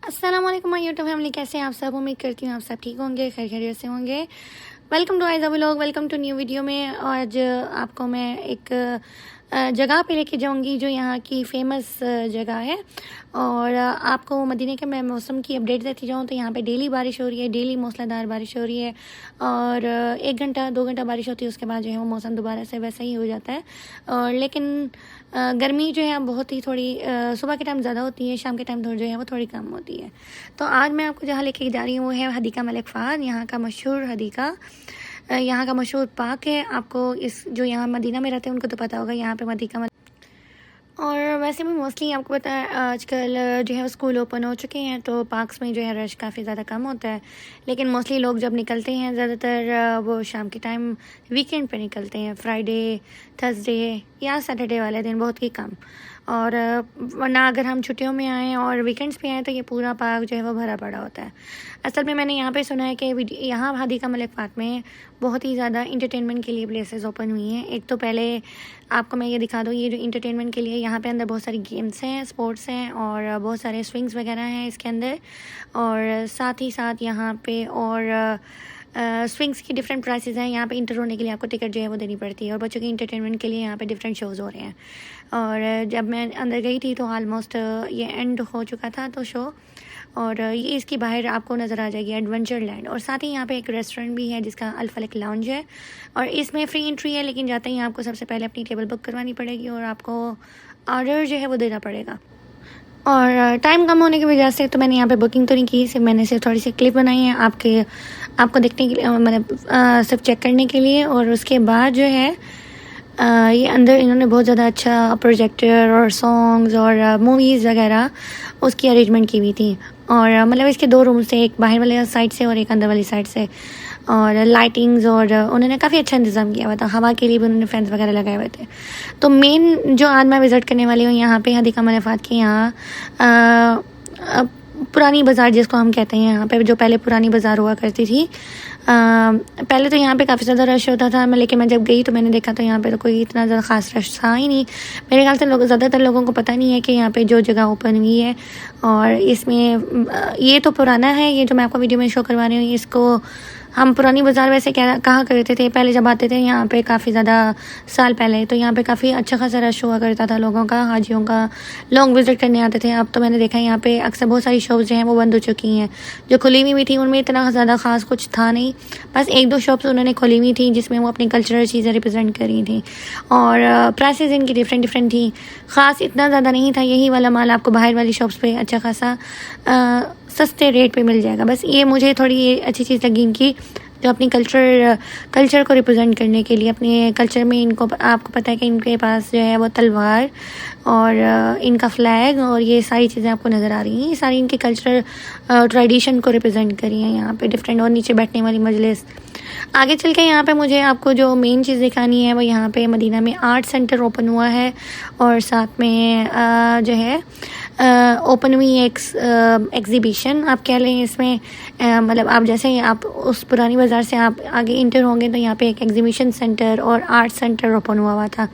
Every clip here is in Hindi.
अस्सलाम वालेकुम माय यूट्यूब फैमिली, कैसे हैं आप सब। उम्मीद करती हूँ आप सब ठीक होंगे, खैर खैरियत से होंगे। Welcome to Aiza vlog, welcome to new video में। आज आपको मैं एक जगह पे लेके जाऊंगी जो यहाँ की फ़ेमस जगह है। और आपको मदीने के मैं मौसम की अपडेट देती जाऊँ तो यहाँ पे डेली बारिश हो रही है, डेली मूसलाधार बारिश हो रही है। और 1 घंटा 2 घंटा बारिश होती है, उसके बाद जो है वो मौसम दोबारा से वैसा ही हो जाता है। और लेकिन गर्मी जो है बहुत ही थोड़ी सुबह के टाइम ज़्यादा होती है, शाम के टाइम जो है वो थोड़ी कम होती है। तो आज मैं आपको जहाँ लेके जा रही हूँ वो है हदीका मलिक फ़हद, यहाँ का मशहूर हदीका, यहाँ का मशहूर पार्क है। आपको इस जो यहाँ मदीना में रहते हैं उनको तो पता होगा यहाँ पे हदीका। और वैसे भी मोस्टली आपको पता है आजकल जो है वो स्कूल ओपन हो चुके हैं तो पार्क्स में जो है रश काफ़ी ज़्यादा कम होता है। लेकिन मोस्टली लोग जब निकलते हैं ज़्यादातर वो शाम के टाइम वीकेंड पे निकलते हैं, फ्राइडे, थर्सडे या सैटरडे वाले दिन बहुत ही कम। और वरना अगर हम छुट्टियों में आएँ और वीकेंड्स पे आएँ तो ये पूरा पार्क जो है वो भरा पड़ा होता है। असल में मैंने यहाँ पे सुना है कि यहाँ हदीका मलिक पार्क में बहुत ही ज़्यादा इंटरटेनमेंट के लिए प्लेसेस ओपन हुई हैं। एक तो पहले आपको मैं ये दिखा दूँ, ये जो इंटरटेनमेंट के लिए यहाँ पे अंदर बहुत सारी गेम्स हैं, स्पोर्ट्स हैं और बहुत सारे स्विंग्स वगैरह हैं इसके अंदर। और साथ ही साथ यहाँ पे और स्विंग्स की डिफरेंट प्राइसेस हैं। यहाँ पे इंटर होने के लिए आपको टिकट जो है वो देनी पड़ती है। और बच्चों के इंटरटेनमेंट के लिए यहाँ पे डिफरेंट शोज़ हो रहे हैं। और जब मैं अंदर गई थी तो ऑलमोस्ट ये एंड हो चुका था तो शो। और ये इसकी बाहर आपको नज़र आ जाएगी एडवेंचर लैंड। और साथ ही यहाँ पे एक रेस्टोरेंट भी है जिसका अल फलक लाउंज है। और इसमें फ्री एंट्री है, लेकिन जाते ही आपको सबसे पहले अपनी टेबल बुक करवानी पड़ेगी और आपको ऑर्डर जो है वो देना पड़ेगा। और टाइम कम होने की वजह से तो मैंने यहाँ पे बुकिंग तो नहीं की, सिर्फ मैंने सिर्फ थोड़ी सी क्लिप बनाई है आपको देखने के लिए, मतलब सिर्फ चेक करने के लिए। और उसके बाद जो है ये अंदर इन्होंने बहुत ज़्यादा अच्छा प्रोजेक्टर और सॉन्ग्स और मूवीज़ वगैरह उसकी अरेंजमेंट की हुई थी। और मतलब इसके 2 रूम्स थे, एक बाहर वाले साइड से और एक अंदर वाली साइड से। और लाइटिंग्स और उन्होंने काफ़ी अच्छा इंतज़ाम किया हुआ था, हवा के लिए भी उन्होंने फैंस वगैरह लगाए हुए थे। तो मेन जो आज मैं विज़िट करने वाली हूँ यहाँ पे हदीका मलिक फ़हद के यहाँ पुरानी बाज़ार जिसको हम कहते हैं, यहाँ पे जो पहले पुरानी बाज़ार हुआ करती थी। पहले तो यहाँ पे काफ़ी ज़्यादा रश होता था, लेकिन मैं जब गई तो मैंने देखा तो यहाँ पे तो कोई इतना ज़्यादा ख़ास रश था ही नहीं। मेरे ख्याल से ज़्यादातर लोगों को पता नहीं है कि यहाँ पे जो जगह ओपन हुई है। और इसमें ये तो पुराना है, ये जो मैं आपको वीडियो में शो करवा रही हूँ इसको हम पुरानी बाज़ार वैसे कहा करते थे पहले जब आते थे यहाँ पे काफ़ी ज़्यादा साल पहले। तो यहाँ पे काफ़ी अच्छा खासा रश हुआ करता था लोगों का, हाजियों का, लोग विज़िट करने आते थे। अब तो मैंने देखा यहाँ पे अक्सर बहुत सारी शॉप्स जो हैं वो बंद हो चुकी हैं। जो खुली हुई भी थी उनमें इतना ज़्यादा ख़ास कुछ था नहीं, बस 1-2 शॉप्स उन्होंने खोली हुई थी जिसमें वो अपनी कल्चरल चीज़ें रिप्रेजेंट करी थी। और प्राइसेस इनकी डिफरेंट थी, ख़ास इतना ज़्यादा नहीं था। यही वाला माल आपको बाहर वाली शॉप्स पे अच्छा खासा सस्ते रेट पे मिल जाएगा। बस ये मुझे थोड़ी अच्छी चीज़ लगी इनकी, जो अपनी कल्चर को रिप्रेजेंट करने के लिए अपने कल्चर में इनको, आपको पता है कि इनके पास जो है वो तलवार और इनका फ्लैग और ये सारी चीज़ें आपको नज़र आ रही हैं। ये सारी इनके कल्चरल ट्रेडिशन को रिप्रेजेंट करी हैं यहाँ पे डिफरेंट। और नीचे बैठने वाली मजलिस। आगे चल के यहाँ पे मुझे आपको जो मेन चीज़ दिखानी है वो यहाँ पे मदीना में आर्ट सेंटर ओपन हुआ है। और साथ में जो है ओपन हुई एक एग्ज़िबिशन आप कह लें। इसमें मतलब आप जैसे आप उस पुरानी बाज़ार से आप आगे इंटर होंगे तो यहाँ पे एक एग्ज़िबिशन सेंटर और आर्ट सेंटर ओपन हुआ था।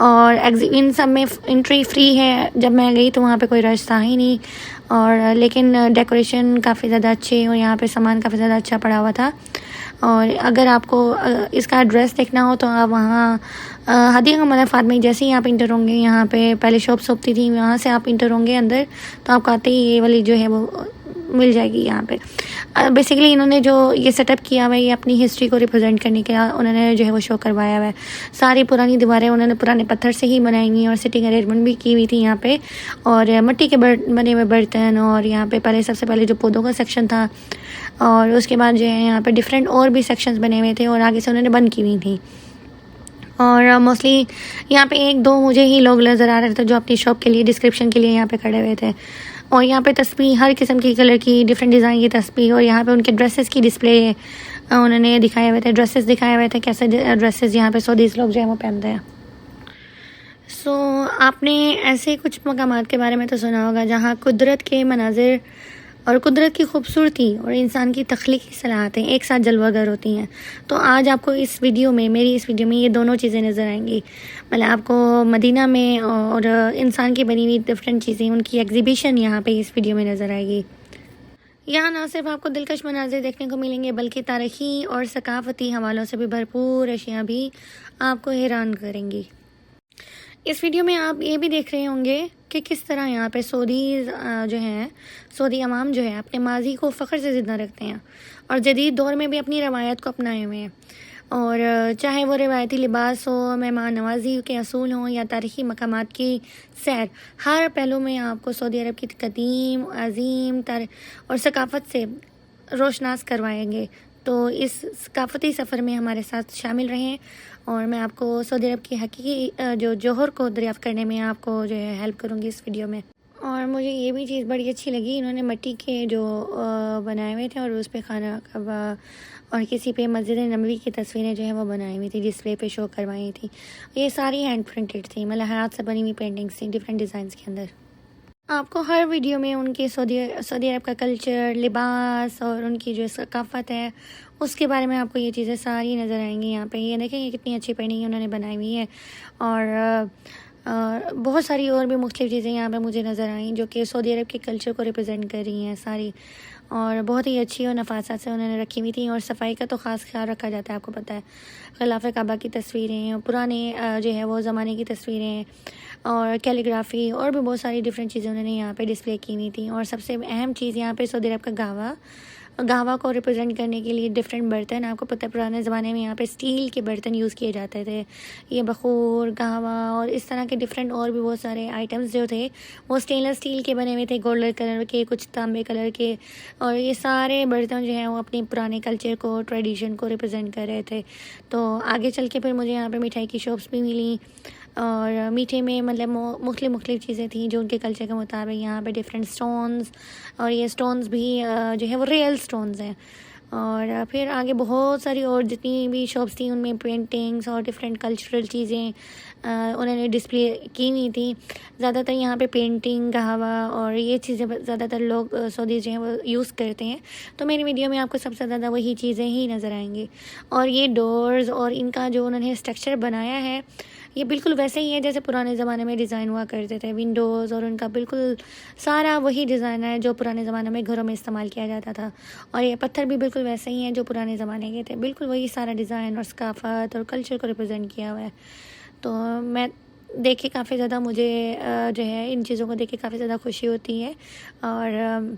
और इन सब में एंट्री फ्री है। जब मैं गई तो वहाँ पे कोई रश था ही नहीं। और लेकिन डेकोरेशन काफ़ी ज़्यादा अच्छे और यहाँ पे सामान काफ़ी ज़्यादा अच्छा पड़ा हुआ था। और अगर आपको इसका एड्रेस देखना हो तो आप वहाँ हदीका मलिक फ़हद में जैसे ही आप इंटर होंगे, यहाँ पे पहले शॉप्स होती थी, वहाँ से आप इंटर होंगे अंदर तो आपको आते ही ये वाली जो है वो मिल जाएगी। यहाँ पे बेसिकली इन्होंने जो ये सेटअप किया हुआ है ये अपनी हिस्ट्री को रिप्रेजेंट करने के उन्होंने जो है वो शो करवाया हुआ है। सारी पुरानी दीवारें उन्होंने पुराने पत्थर से ही बनाई हुई और सिटिंग अरेंजमेंट भी की हुई थी यहाँ पे। और मिट्टी के बने हुए बर्तन और यहाँ पे पहले सबसे पहले जो पौधों का सेक्शन था और उसके बाद जो है यहाँ पे डिफरेंट और भी सेक्शंस बने हुए थे और आगे से उन्होंने बंद की हुई थी। और मोस्टली यहाँ पे 1-2 मुझे ही लोग नज़र आ रहे थे जो अपनी शॉप के लिए डिस्क्रिप्शन के लिए यहाँ पे खड़े हुए थे। और यहाँ पे तस्वीर हर किस्म की कलर की डिफरेंट डिज़ाइन की तस्वीर और यहाँ पे उनके ड्रेसेस की डिस्प्ले उन्होंने दिखाए हुए थे, ड्रेसेस दिखाए हुए थे कैसे ड्रेसेस यहाँ पे सऊदीज़ लोग जो है वो पहनते हैं। आपने ऐसे कुछ मकामात के बारे में तो सुना होगा जहाँ कुदरत के मनाजिर और कुदरत की खूबसूरती और इंसान की तख्लीकी सलाहतें एक साथ जलवागर होती हैं। तो आज आपको इस वीडियो में, मेरी इस वीडियो में ये दोनों चीज़ें नज़र आएंगी। मतलब आपको मदीना में और इंसान की बनी हुई डिफरेंट चीज़ें, उनकी एग्जीबिशन यहाँ पे इस वीडियो में नज़र आएगी। यहाँ ना सिर्फ आपको दिलकश मनाजिर देखने को मिलेंगे, बल्कि तारीख़ी और सकाफ़ती हवालों से भी भरपूर अशिया भी आपको हैरान करेंगी। इस वीडियो में आप ये भी देख रहे होंगे कि किस तरह यहाँ पे सऊदी जो हैं, सऊदी अवाम जो है अपने माजी को फ़ख्र से ज़िंदा रखते हैं और जदीद दौर में भी अपनी रवायत को अपनाए हुए हैं। और चाहे वो रिवायती लिबास हो, मेहमान नवाजी के असूल हों या तारीख़ी मकामात की सैर, हर पहलू में आपको सऊदी अरब की कदीम अज़ीम और सकाफ़त से रोशनास करवाएंगे। तो इस सकाफ़ती सफ़र में हमारे साथ शामिल रहें और मैं आपको सऊदी अरब की हकीकी जो जौहर को दरियाफ़्त करने में आपको जो है हेल्प करूँगी इस वीडियो में। और मुझे ये भी चीज़ बड़ी अच्छी लगी, इन्होंने मिट्टी के जो बनाए हुए थे और उस पे खाना कबा और किसी पे मस्जिद नबवी की तस्वीरें जो है वो बनाई हुई थी, डिस्प्ले पे शो करवाई थी। ये सारी हैंड प्रिंटेड थी, मतलब हाथ से बनी हुई पेंटिंग्स थी डिफरेंट डिज़ाइंस के अंदर। आपको हर वीडियो में उनके सऊदी अरब का कल्चर, लिबास और उनकी जो सकाफ़त है उसके बारे में आपको ये चीज़ें सारी नज़र आएंगी। यहाँ पे ये देखें, ये कितनी अच्छी पेंटिंग उन्होंने बनाई हुई है। और बहुत सारी और भी मुख्तलिफ़ चीज़ें यहाँ पे मुझे नज़र आई जो कि सऊदी अरब के कल्चर को रिप्रेजेंट कर रही हैं सारी, और बहुत ही अच्छी और नफासत से उन्होंने रखी हुई थी। और सफाई का तो ख़ास ख्याल रखा जाता है, आपको पता है। खिलाफ़ काबा की तस्वीरें, पुराने जो है वो ज़माने की तस्वीरें और कैलीग्राफी और भी बहुत सारी डिफरेंट चीज़ें उन्होंने यहाँ पे डिस्प्ले की हुई थी। और सबसे अहम चीज़ यहाँ पे सऊदी अरब का गावा को रिप्रेजेंट करने के लिए डिफरेंट बर्तन, आपको पता है पुराने ज़माने में यहाँ पे स्टील के बर्तन यूज़ किए जाते थे। ये बखूर, गावा और इस तरह के डिफरेंट और भी बहुत सारे आइटम्स जो थे वो स्टेनलेस स्टील के बने हुए थे, गोल्डन कलर के, कुछ तांबे कलर के। और ये सारे बर्तन जो हैं वो अपने पुराने कल्चर को, ट्रेडिशन को रिप्रेजेंट कर रहे थे। तो आगे चल के फिर मुझे यहाँ पर मिठाई की शॉप्स भी मिली और मीठे में मतलब मुख्तलिफ़ चीज़ें थी जो उनके कल्चर के मुताबिक। यहाँ पे डिफरेंट स्टोन्स, और ये स्टोन्स भी जो है वो रियल स्टोन्स हैं। और फिर आगे बहुत सारी और जितनी भी शॉप्स थी उनमें पेंटिंग्स और डिफरेंट कल्चरल चीज़ें उन्होंने डिस्प्ले की हुई थी। ज़्यादातर यहाँ पे पेंटिंग, कहवा और ये चीज़ें ज़्यादातर लोग सऊदी जो हैं वो यूज़ करते हैं। तो मेरी वीडियो में आपको सबसे ज़्यादा वही चीज़ें ही नज़र आएंगी। और ये डोर्स और इनका जो उन्होंने स्ट्रक्चर बनाया है ये बिल्कुल वैसे ही है जैसे पुराने ज़माने में डिज़ाइन हुआ करते थे। विंडोज़ और उनका बिल्कुल सारा वही डिज़ाइन है जो पुराने ज़माने में घरों में इस्तेमाल किया जाता था। और ये पत्थर भी बिल्कुल वैसे ही हैं जो पुराने ज़माने के थे। बिल्कुल वही सारा डिज़ाइन और सकाफ़त और कल्चर को रिप्रेजेंट किया हुआ है। तो मैं देख के काफ़ी ज़्यादा मुझे जो है इन चीज़ों को देख के काफ़ी ज़्यादा खुशी होती है। और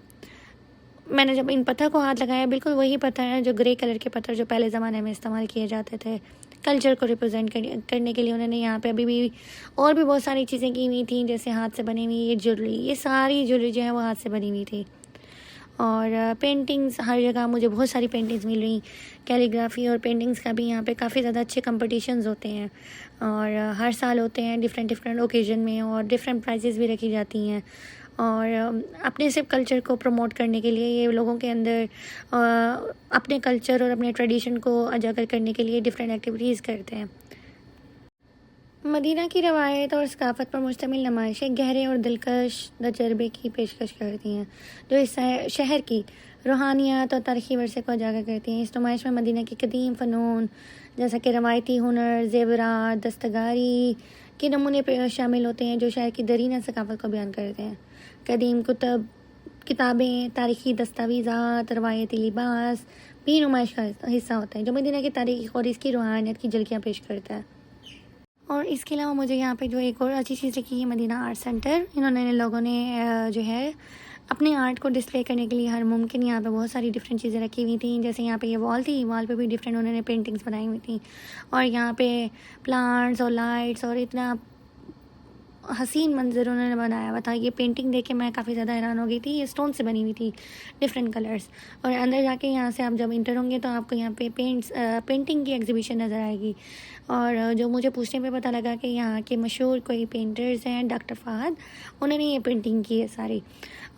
मैंने जब इन पत्थर को हाथ लगाया, बिल्कुल वही पत्थर है जो ग्रे कलर के पत्थर जो पहले ज़माने में इस्तेमाल किए जाते थे कल्चर को रिप्रेजेंट करने के लिए। उन्होंने यहाँ पे अभी भी और भी बहुत सारी चीज़ें की हुई थी, जैसे हाथ से बनी हुई ये ज्वेलरी, ये सारी ज्वेलरी जो है वो हाथ से बनी हुई थी। और पेंटिंग्स हर जगह मुझे बहुत सारी पेंटिंग्स मिल रही। कैलीग्राफी और पेंटिंग्स का भी यहाँ पे काफ़ी ज़्यादा अच्छे कंपटीशंस होते हैं और हर साल होते हैं डिफरेंट ओकेजन में, और डिफरेंट प्राइजेस भी रखी जाती हैं। और अपने सिर्फ कल्चर को प्रमोट करने के लिए ये लोगों के अंदर अपने कल्चर और अपने ट्रेडिशन को उजागर करने के लिए डिफरेंट एक्टिविटीज़ करते हैं। मदीना की रवायत और सकाफ़त पर मुश्तमिल नुमाइशें गहरे और दिलकश तजर्बे की पेशकश करती हैं जो इस शहर की रूहानियत और तारीख़ी वर्से को उजागर करती हैं। इस नुमाइश में मदीना के कदीम फ़नून जैसा कि रवायती हुनर, ज़ेवरात, दस्तकारी के नमूने शामिल होते हैं जो शहर की दरीना सकाफ़त को बयान करते हैं। कदीम किताबें, तारीख़ी दस्तावेज़ात, रवायती लिबास भी नुमाइश का हिस्सा होते हैं जो मदीना की तारीख़ और इसकी रूहानियत की झलकियाँ पेश करता है। और इसके अलावा मुझे यहाँ पे जो एक और अच्छी चीज़ रखी है, मदीना आर्ट सेंटर। इन्होंने लोगों ने जो है अपने आर्ट को डिस्प्ले करने के लिए हर मुमकिन यहाँ पे बहुत सारी डिफरेंट चीज़ें रखी हुई थी। जैसे यहाँ पे ये वॉल थी, वॉल पे भी डिफरेंट उन्होंने पेंटिंग्स बनाई हुई थी। और यहाँ पे प्लांट्स और लाइट्स और इतना हसीन मंजर उन्होंने बनाया हुआ था। ये पेंटिंग देख के मैं काफ़ी ज़्यादा हैरान हो गई थी। ये स्टोन से बनी हुई थी, डिफरेंट कलर्स। और अंदर जाके यहाँ से आप जब इंटर होंगे तो आपको यहाँ पे पेंटिंग की एग्जीबिशन नज़र आएगी। और जो मुझे पूछने पे पता लगा कि यहाँ के मशहूर कोई पेंटर्स हैं, डॉक्टर फहद, उन्होंने ये पेंटिंग की है सारी।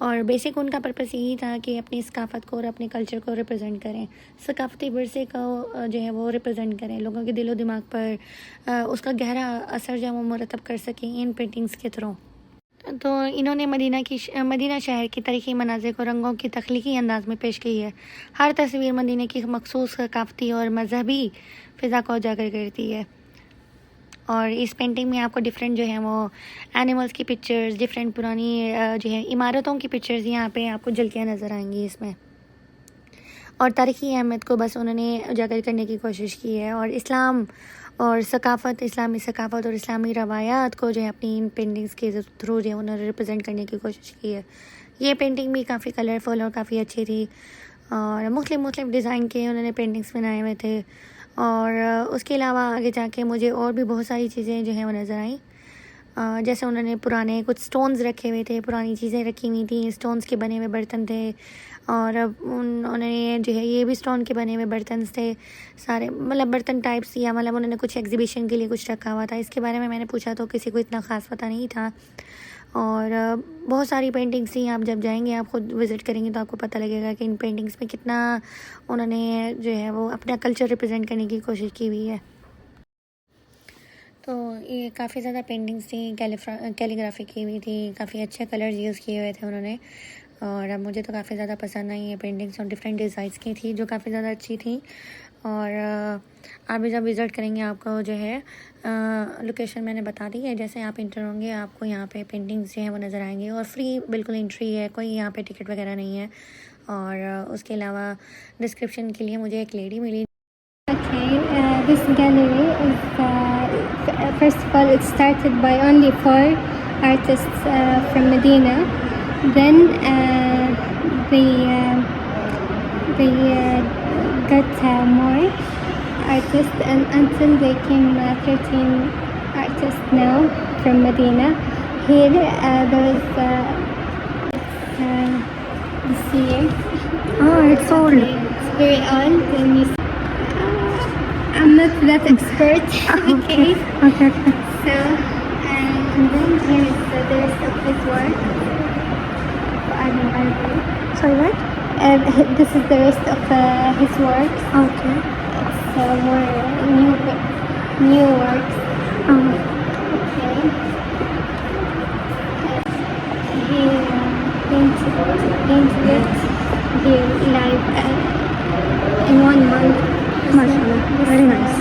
और बेसिक उनका पर्पस यही था कि अपनी सकाफ़त को और अपने कल्चर को रिप्रेजेंट करें, सकाफ़ती वर्से को जो है वो रिप्रेजेंट करें, लोगों के दिलो दिमाग पर उसका गहरा असर जो है वो मुरतब कर सकें इन पेंटिंग्स के थ्रू। तो इन्होंने मदीना शहर की तारीख़ी मनाज़िर को रंगों की तख्लीकी अंदाज में पेश की है। हर तस्वीर मदीने की मखसूस सकाफ़ती और मजहबी फ़िज़ा को उजागर करती है। और इस पेंटिंग में आपको डिफरेंट जो है वो एनिमल्स की पिक्चर्स, डिफरेंट पुरानी जो है इमारतों की पिक्चर्स यहाँ पे आपको झलकियाँ नज़र आएंगी इसमें। और तारीख़ी अहमियत को बस उन्होंने उजागर करने की कोशिश की है और इस्लाम और सकाफ़त, इस्लामी सकाफ़त और इस्लामी रवायात को जो है अपनी इन पेंटिंग्स के थ्रू जो है उन्होंने रिप्रेजेंट करने की कोशिश की है। ये पेंटिंग भी काफ़ी कलरफुल और काफ़ी अच्छी थी और मुख्तलिफ़ डिज़ाइन के उन्होंने पेंटिंग्स बनाए हुए थे। और उसके अलावा आगे जाके मुझे और भी बहुत सारी चीज़ें जो हैं वो नज़र आई। जैसे उन्होंने पुराने कुछ स्टोन्स रखे हुए थे, पुरानी चीज़ें रखी हुई थी, स्टोन्स के बने हुए बर्तन थे और उन्होंने जो है ये भी स्टोन के बने हुए बर्तन थे सारे, मतलब बर्तन टाइप्स, या मतलब उन्होंने कुछ एग्जीबिशन के लिए कुछ रखा हुआ था। इसके बारे में मैंने पूछा तो किसी को इतना ख़ास पता नहीं था। और बहुत सारी पेंटिंग्स थी, आप जब जाएंगे आप खुद विज़िट करेंगे तो आपको पता लगेगा कि इन पेंटिंग्स में कितना उन्होंने जो है वो अपना कल्चर रिप्रेजेंट करने की कोशिश की हुई है। तो ये काफ़ी ज़्यादा पेंटिंग्स थी, कैलीग्राफी की हुई थी, काफ़ी अच्छे कलर्स यूज़ किए हुए थे उन्होंने। और अब मुझे तो काफ़ी ज़्यादा पसंद आई ये पेंटिंग्स और डिफरेंट डिज़ाइंस की थी जो काफ़ी ज़्यादा अच्छी थी। और आप भी जब विज़िट करेंगे आपको जो है लोकेशन मैंने बता दी है, जैसे आप इंटर होंगे आपको यहाँ पे पेंटिंग्स जो है वो नज़र आएंगे और फ्री बिल्कुल एंट्री है, कोई यहाँ पे टिकट वगैरह नहीं है। और उसके अलावा डिस्क्रिप्शन के लिए मुझे एक लेडी मिली। Okay, this gallery is first of all it started by only 4 artists from Medina. Then they got more artists, and until they came 13 artists now from Medina. Here there is the sea. Oh, it's old. It's very old, and you I'm not that expert. Okay. Okay. So, and then here is the rest of his work. Sorry, what? This is the rest of his work. Okay. So more new works. Okay. He painted it here live in 1 month. Mashallah, very nice.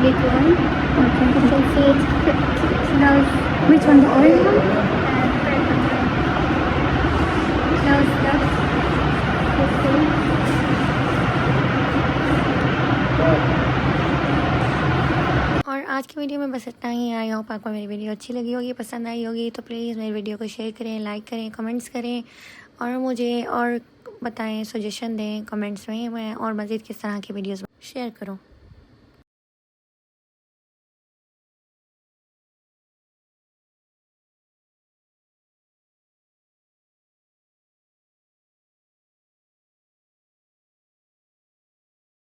Big one. Okay. You can see it close. Which one, the orange one? Close up. और आज की वीडियो में बस इतना ही। आई होप आपको मेरी वीडियो अच्छी लगी होगी, पसंद आई होगी। तो प्लीज़ मेरी वीडियो को शेयर करें, लाइक करें, कमेंट्स करें और मुझे और बताएं, सजेशन दें कमेंट्स में, मैं और मज़ीद किस तरह की वीडियोस शेयर करूं।